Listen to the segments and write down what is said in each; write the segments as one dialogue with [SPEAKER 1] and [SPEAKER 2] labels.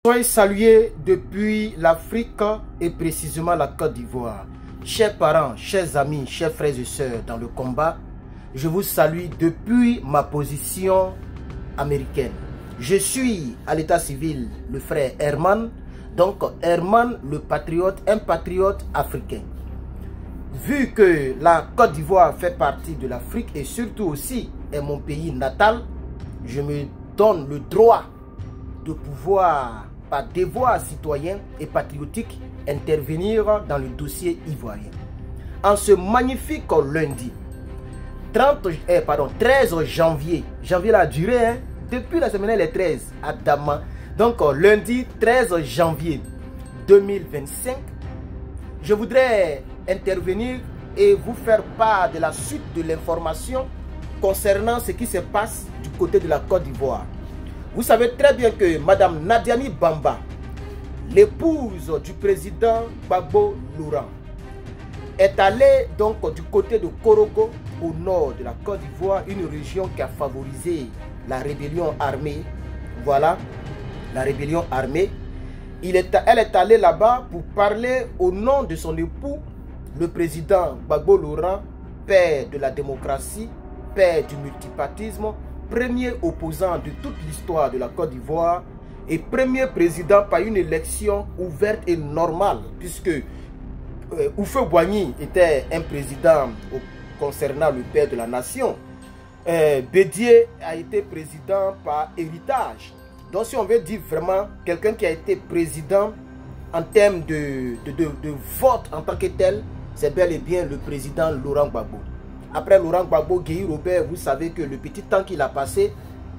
[SPEAKER 1] Soyez salués depuis l'Afrique et précisément la Côte d'Ivoire. Chers parents, chers amis, chers frères et sœurs dans le combat, je vous salue depuis ma position américaine. Je suis à l'état civil le frère Herman, donc Herman le patriote, un patriote africain. Vu que la Côte d'Ivoire fait partie de l'Afrique et surtout aussi est mon pays natal, je me donne le droit de pouvoir, par devoir citoyen et patriotique, intervenir dans le dossier ivoirien. En ce magnifique lundi, 13 janvier, janvier a duré, hein, depuis la semaine les 13 à Dama. Donc lundi 13 janvier 2025, je voudrais intervenir et vous faire part de la suite de l'information concernant ce qui se passe du côté de la Côte d'Ivoire. Vous savez très bien que Madame Nadiani Bamba, l'épouse du président Gbagbo Laurent, est allée donc du côté de Korogo, au nord de la Côte d'Ivoire, une région qui a favorisé la rébellion armée. Voilà, la rébellion armée. Elle est allée là-bas pour parler au nom de son époux, le président Gbagbo Laurent, père de la démocratie, père du multipartisme, premier opposant de toute l'histoire de la Côte d'Ivoire et premier président par une élection ouverte et normale, puisque Houphouët-Boigny était un président concernant le père de la nation. Bédié a été président par héritage. Donc si on veut dire vraiment quelqu'un qui a été président en termes de vote en tant que tel, c'est bel et bien le président Laurent Gbagbo. Après Laurent Gbagbo, Guy Robert, vous savez que le petit temps qu'il a passé,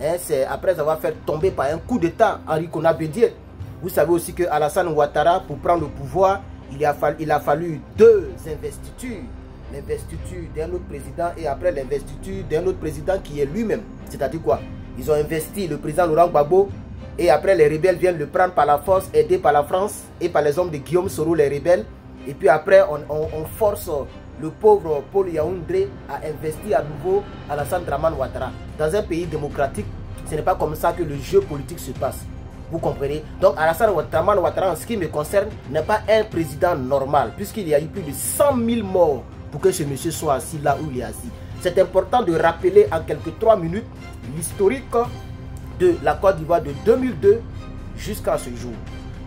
[SPEAKER 1] hein, c'est après avoir fait tomber par un coup d'état Henri Konan Bédié. Vous savez aussi que Alassane Ouattara, pour prendre le pouvoir, il a fallu deux investitures. L'investiture d'un autre président et après l'investiture d'un autre président qui est lui-même. C'est-à-dire quoi? Ils ont investi le président Laurent Gbagbo et après les rebelles viennent le prendre par la force, aidés par la France et par les hommes de Guillaume Soro, les rebelles. Et puis après, on force le pauvre Paul Yaoundé à investir à nouveau Alassane Dramane Ouattara. Dans un pays démocratique, ce n'est pas comme ça que le jeu politique se passe. Vous comprenez? Donc Alassane Dramane Ouattara, en ce qui me concerne, n'est pas un président normal, puisqu'il y a eu plus de 100 000 morts pour que ce monsieur soit assis là où il est assis. C'est important de rappeler en quelques 3 minutes l'historique de la Côte d'Ivoire de 2002 jusqu'à ce jour.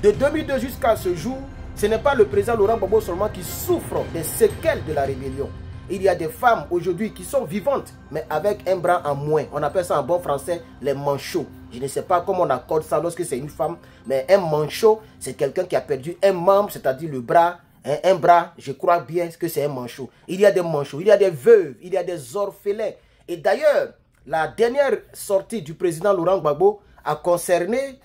[SPEAKER 1] De 2002 jusqu'à ce jour, ce n'est pas le président Laurent Gbagbo seulement qui souffre des séquelles de la rébellion. Il y a des femmes aujourd'hui qui sont vivantes, mais avec un bras en moins. On appelle ça en bon français les manchots. Je ne sais pas comment on accorde ça lorsque c'est une femme, mais un manchot, c'est quelqu'un qui a perdu un membre, c'est-à-dire le bras. Un bras, je crois bien que c'est un manchot. Il y a des manchots, il y a des veuves, il y a des orphelins. Et d'ailleurs, la dernière sortie du président Laurent Gbagbo a concerné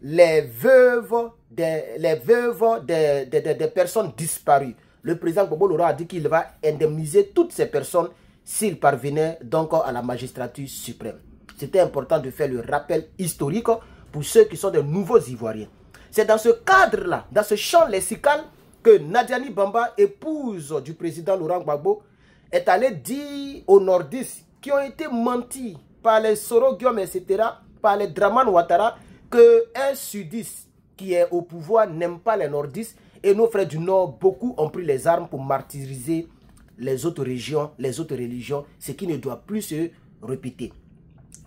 [SPEAKER 1] les veuves des personnes disparues. Le président Gbagbo Laurent a dit qu'il va indemniser toutes ces personnes s'il parvenait donc à la magistrature suprême. C'était important de faire le rappel historique pour ceux qui sont des nouveaux Ivoiriens. C'est dans ce cadre-là, dans ce champ lexical, que Nadiani Bamba, épouse du président Laurent Gbagbo, est allée dire aux nordistes qui ont été mentis par les Soro Guillaume, etc., par les Dramane Ouattara, qu'un sudiste qui est au pouvoir n'aime pas les nordistes et nos frères du Nord, beaucoup ont pris les armes pour martyriser les autres régions, les autres religions, ce qui ne doit plus se répéter.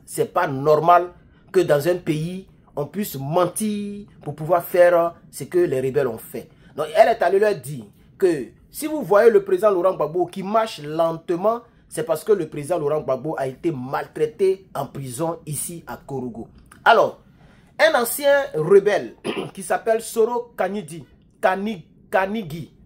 [SPEAKER 1] C'est pas normal que dans un pays, on puisse mentir pour pouvoir faire ce que les rebelles ont fait. Donc elle est allée leur dire que si vous voyez le président Laurent Gbagbo qui marche lentement, c'est parce que le président Laurent Gbagbo a été maltraité en prison ici à Korogo. Alors, un ancien rebelle qui s'appelle Soro Kanigi,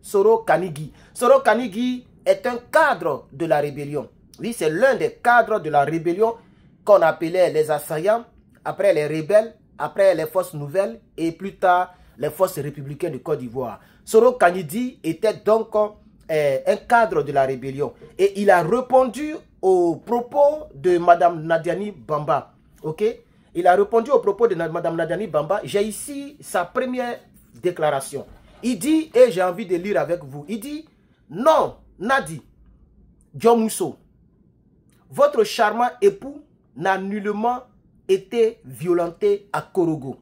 [SPEAKER 1] Soro Kanigi est un cadre de la rébellion. Oui, c'est l'un des cadres de la rébellion qu'on appelait les assaillants, après les rebelles, après les forces nouvelles et plus tard les forces républicaines de Côte d'Ivoire. Soro Kanigi était donc un cadre de la rébellion et il a répondu aux propos de Madame Nadiani Bamba. Ok? Il a répondu aux propos de Madame Nadiani Bamba. J'ai ici sa première déclaration. Il dit, et j'ai envie de lire avec vous, il dit, non, Nadi, Djomousso, votre charmant époux n'a nullement été violenté à Korogo.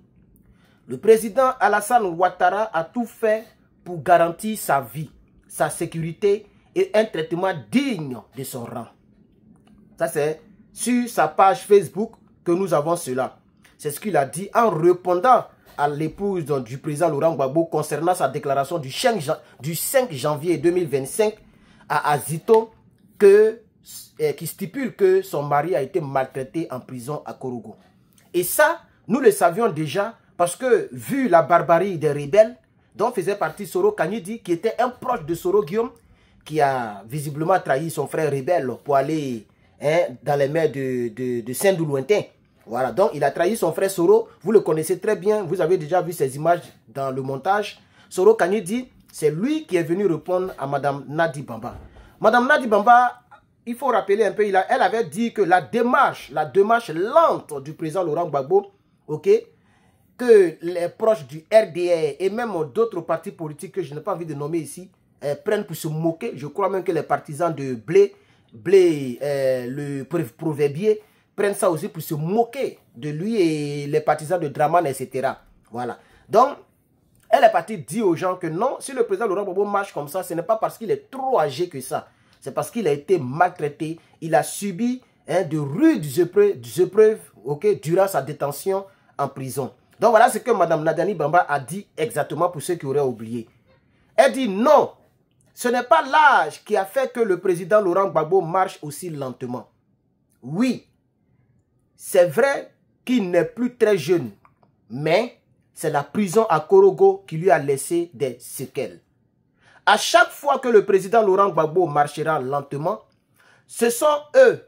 [SPEAKER 1] Le président Alassane Ouattara a tout fait pour garantir sa vie, sa sécurité et un traitement digne de son rang. Ça, c'est sur sa page Facebook que nous avons cela. C'est ce qu'il a dit en répondant à l'épouse du président Laurent Gbagbo concernant sa déclaration du 5 janvier 2025 à Azito qui stipule que son mari a été maltraité en prison à Korogo. Et ça, nous le savions déjà parce que vu la barbarie des rebelles dont faisait partie Soro Kanyidi, qui était un proche de Soro Guillaume, qui a visiblement trahi son frère rebelle pour aller dans les mers de Saint-Doulouintin. Voilà, donc il a trahi son frère Soro, vous le connaissez très bien, vous avez déjà vu ces images dans le montage. Soro Kanyidi, c'est lui qui est venu répondre à Madame Nadi Bamba. Madame Nadi Bamba, il faut rappeler un peu, elle avait dit que la démarche lente du président Laurent Gbagbo, ok, que les proches du RDR et même d'autres partis politiques que je n'ai pas envie de nommer ici, prennent pour se moquer. Je crois même que les partisans de Blé, le proverbier, prennent ça aussi pour se moquer de lui et les partisans de Draman, etc. Voilà. Donc, elle est partie dire aux gens que non, si le président Laurent Gbagbo marche comme ça, ce n'est pas parce qu'il est trop âgé que ça. C'est parce qu'il a été maltraité. Il a subi de rudes épreuves okay, durant sa détention en prison. Donc, voilà ce que Mme Nadani Bamba a dit exactement pour ceux qui auraient oublié. Elle dit non, ce n'est pas l'âge qui a fait que le président Laurent Gbagbo marche aussi lentement. Oui, c'est vrai qu'il n'est plus très jeune, mais c'est la prison à Korogo qui lui a laissé des séquelles. À chaque fois que le président Laurent Gbagbo marchera lentement, ce sont eux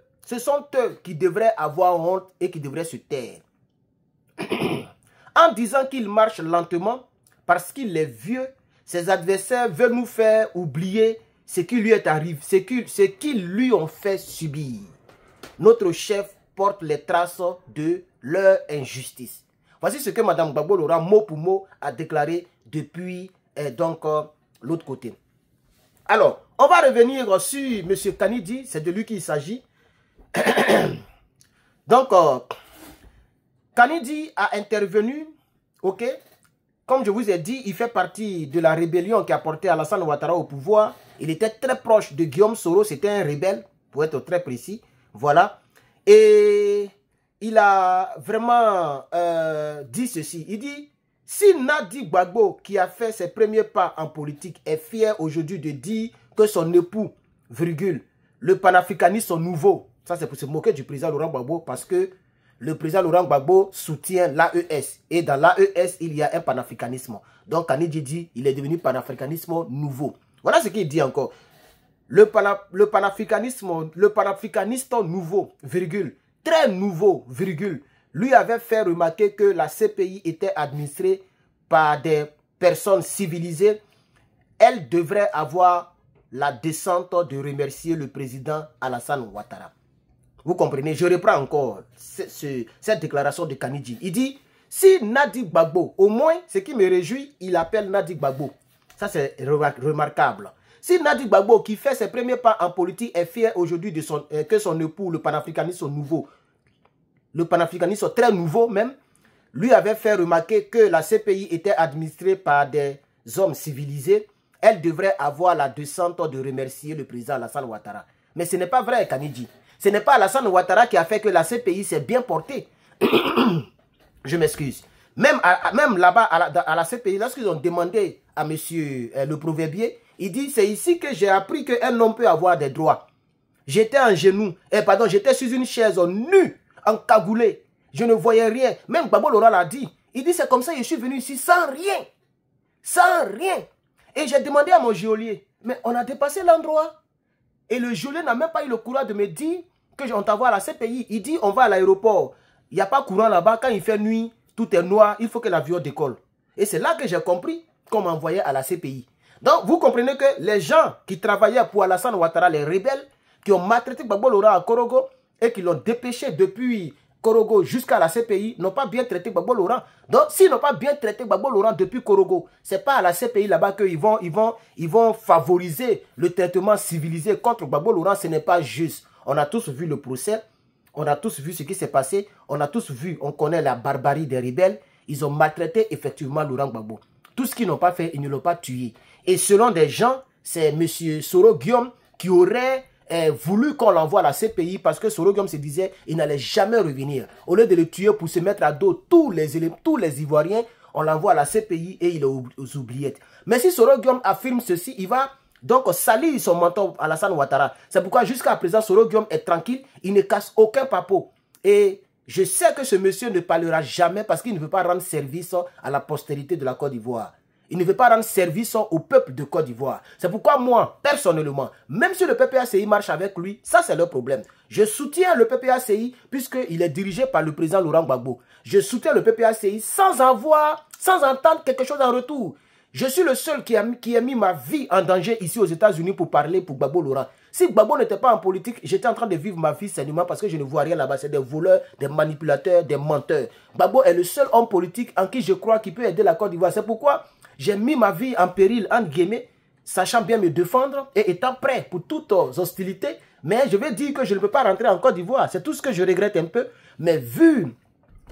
[SPEAKER 1] qui devraient avoir honte et qui devraient se taire. En disant qu'il marche lentement, parce qu'il est vieux, ses adversaires veulent nous faire oublier ce qui lui est arrivé, ce qu'ils lui ont fait subir. Notre chef porte les traces de leur injustice. Voici ce que Mme Gbagbo Laurent, mot pour mot, a déclaré depuis l'autre côté. Alors, on va revenir sur M. Kanidi, c'est de lui qu'il s'agit. Donc, Kanidi a intervenu, ok. Comme je vous ai dit, il fait partie de la rébellion qui a porté Alassane Ouattara au pouvoir. Il était très proche de Guillaume Soro, c'était un rebelle, pour être très précis. Voilà. Et il a vraiment dit ceci. Il dit, si Nadi Gbagbo, qui a fait ses premiers pas en politique, est fier aujourd'hui de dire que son époux, virgule, le panafricanisme nouveau, ça c'est pour se moquer du président Laurent Gbagbo, parce que le président Laurent Gbagbo soutient l'AES. Et dans l'AES, il y a un panafricanisme. Donc, Kanidi dit, il est devenu panafricanisme nouveau. Voilà ce qu'il dit encore. Le panafricaniste nouveau, virgule, très nouveau, virgule, lui avait fait remarquer que la CPI était administrée par des personnes civilisées. Elle devrait avoir la décence de remercier le président Alassane Ouattara. Vous comprenez? Je reprends encore cette déclaration de Kanidi. Il dit, si Nadi Gbagbo, au moins, ce qui me réjouit, il appelle Nadi Gbagbo. Ça, c'est remarquable. Si Nadi Gbagbo, qui fait ses premiers pas en politique, est fier aujourd'hui que son époux, le panafricanisme nouveau, le panafricanisme très nouveau même, lui avait fait remarquer que la CPI était administrée par des hommes civilisés, elle devrait avoir la décence de remercier le président Alassane Ouattara. Mais ce n'est pas vrai, Kanidi. Ce n'est pas Alassane Ouattara qui a fait que la CPI s'est bien portée. Je m'excuse. Même là-bas, à la CPI, lorsqu'ils ont demandé à monsieur le proverbier, il dit, c'est ici que j'ai appris qu'un homme peut avoir des droits. J'étais en genoux, j'étais sur une chaise nue, encagoulé. Je ne voyais rien. Même Gbagbo Laurent l'a dit. Il dit, c'est comme ça que je suis venu ici sans rien. Sans rien. Et j'ai demandé à mon geôlier, mais on a dépassé l'endroit. Et le geôlier n'a même pas eu le courage de me dire qu'on t'envoie à la CPI. Il dit, on va à l'aéroport. Il n'y a pas courant là-bas. Quand il fait nuit, tout est noir. Il faut que l'avion décolle. Et c'est là que j'ai compris qu'on m'envoyait à la CPI. Donc, vous comprenez que les gens qui travaillaient pour Alassane Ouattara, les rebelles, qui ont maltraité Gbagbo Laurent à Korogo et qui l'ont dépêché depuis Korogo jusqu'à la CPI, n'ont pas bien traité Gbagbo Laurent. Donc, s'ils n'ont pas bien traité Gbagbo Laurent depuis Korogo, ce n'est pas à la CPI là-bas qu'ils vont favoriser le traitement civilisé contre Gbagbo Laurent. Ce n'est pas juste. On a tous vu le procès. On a tous vu ce qui s'est passé. On a tous vu, on connaît la barbarie des rebelles. ils ont maltraité effectivement Laurent Gbagbo. Tout ce qu'ils n'ont pas fait, ils ne l'ont pas tué. Et selon des gens, c'est M. Soro Guillaume qui aurait voulu qu'on l'envoie à la CPI parce que Soro Guillaume se disait qu'il n'allait jamais revenir. Au lieu de le tuer pour se mettre à dos tous les Ivoiriens, on l'envoie à la CPI et il est aux oubliettes. Mais si Soro Guillaume affirme ceci, il va donc salir son mentor Alassane Ouattara. C'est pourquoi jusqu'à présent, Soro Guillaume est tranquille, il ne casse aucun papeau. Et je sais que ce monsieur ne parlera jamais parce qu'il ne veut pas rendre service à la postérité de la Côte d'Ivoire. Il ne veut pas rendre service au peuple de Côte d'Ivoire. C'est pourquoi moi, personnellement, même si le PPACI marche avec lui, ça c'est leur problème. Je soutiens le PPACI puisqu'il est dirigé par le président Laurent Gbagbo. Je soutiens le PPACI sans entendre quelque chose en retour. Je suis le seul qui a mis ma vie en danger ici aux États-Unis pour parler pour Gbagbo Laurent. Si Gbagbo n'était pas en politique, j'étais en train de vivre ma vie sainement parce que je ne vois rien là-bas. C'est des voleurs, des manipulateurs, des menteurs. Gbagbo est le seul homme politique en qui je crois qu'il peut aider la Côte d'Ivoire. C'est pourquoi j'ai mis ma vie en péril, entre guillemets, sachant bien me défendre et étant prêt pour toutes hostilités. Mais je vais dire que je ne peux pas rentrer en Côte d'Ivoire. C'est tout ce que je regrette un peu. Mais vu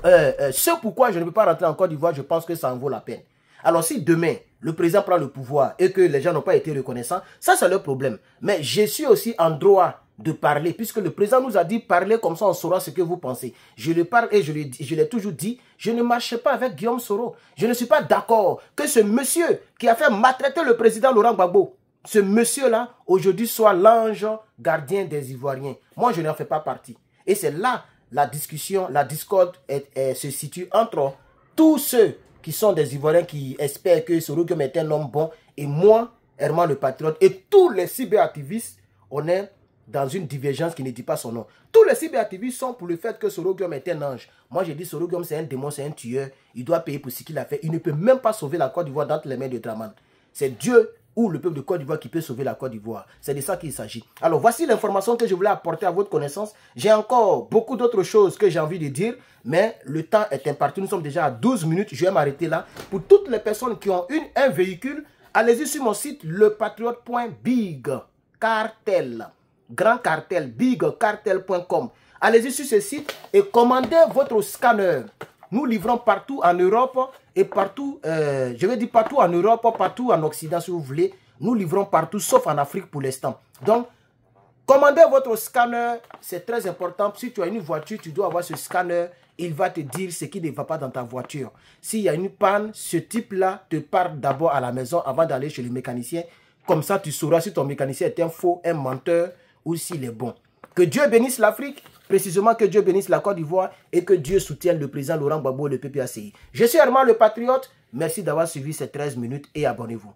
[SPEAKER 1] ce pourquoi je ne peux pas rentrer en Côte d'Ivoire, je pense que ça en vaut la peine. Alors si demain, le président prend le pouvoir et que les gens n'ont pas été reconnaissants, ça c'est leur problème. Mais je suis aussi en droit de parler, puisque le président nous a dit parler comme ça on saura ce que vous pensez. Je le parle et je l'ai toujours dit, je ne marche pas avec Guillaume Soro. Je ne suis pas d'accord que ce monsieur qui a fait maltraiter le président Laurent Gbagbo, ce monsieur-là, aujourd'hui soit l'ange gardien des Ivoiriens. Moi, je n'en fais pas partie. Et c'est là la discussion, la discorde se situe entre tous ceux qui sont des Ivoiriens qui espèrent que Soro Guillaume est un homme bon, et moi, Herman le Patriote, et tous les cyberactivistes, on est dans une divergence qui ne dit pas son nom. Tous les cyberactivistes sont pour le fait que Soro Guillaume est un ange. Moi, j'ai dit Soro Guillaume, c'est un démon, c'est un tueur. Il doit payer pour ce qu'il a fait. Il ne peut même pas sauver la Côte d'Ivoire d'entre les mains de Dramane. C'est Dieu ou le peuple de Côte d'Ivoire qui peut sauver la Côte d'Ivoire. C'est de ça qu'il s'agit. Alors, voici l'information que je voulais apporter à votre connaissance. J'ai encore beaucoup d'autres choses que j'ai envie de dire, mais le temps est imparti. Nous sommes déjà à 12 minutes. Je vais m'arrêter là. Pour toutes les personnes qui ont un véhicule, allez-y sur mon site lepatriote.big. Cartel. Grand cartel. Bigcartel.com. Allez-y sur ce site et commandez votre scanner. Nous livrons partout en Europe et partout, je vais dire partout en Europe, partout en Occident si vous voulez. Nous livrons partout sauf en Afrique pour l'instant. Donc, commandez votre scanner, c'est très important. Si tu as une voiture, tu dois avoir ce scanner. Il va te dire ce qui ne va pas dans ta voiture. S'il y a une panne, ce type-là te part d'abord à la maison avant d'aller chez le mécanicien. Comme ça, tu sauras si ton mécanicien est un faux, un menteur ou s'il est bon. Que Dieu bénisse l'Afrique, précisément que Dieu bénisse la Côte d'Ivoire et que Dieu soutienne le président Laurent Gbagbo et le PPACI. Je suis Herman le Patriote. Merci d'avoir suivi ces 13 minutes et abonnez-vous.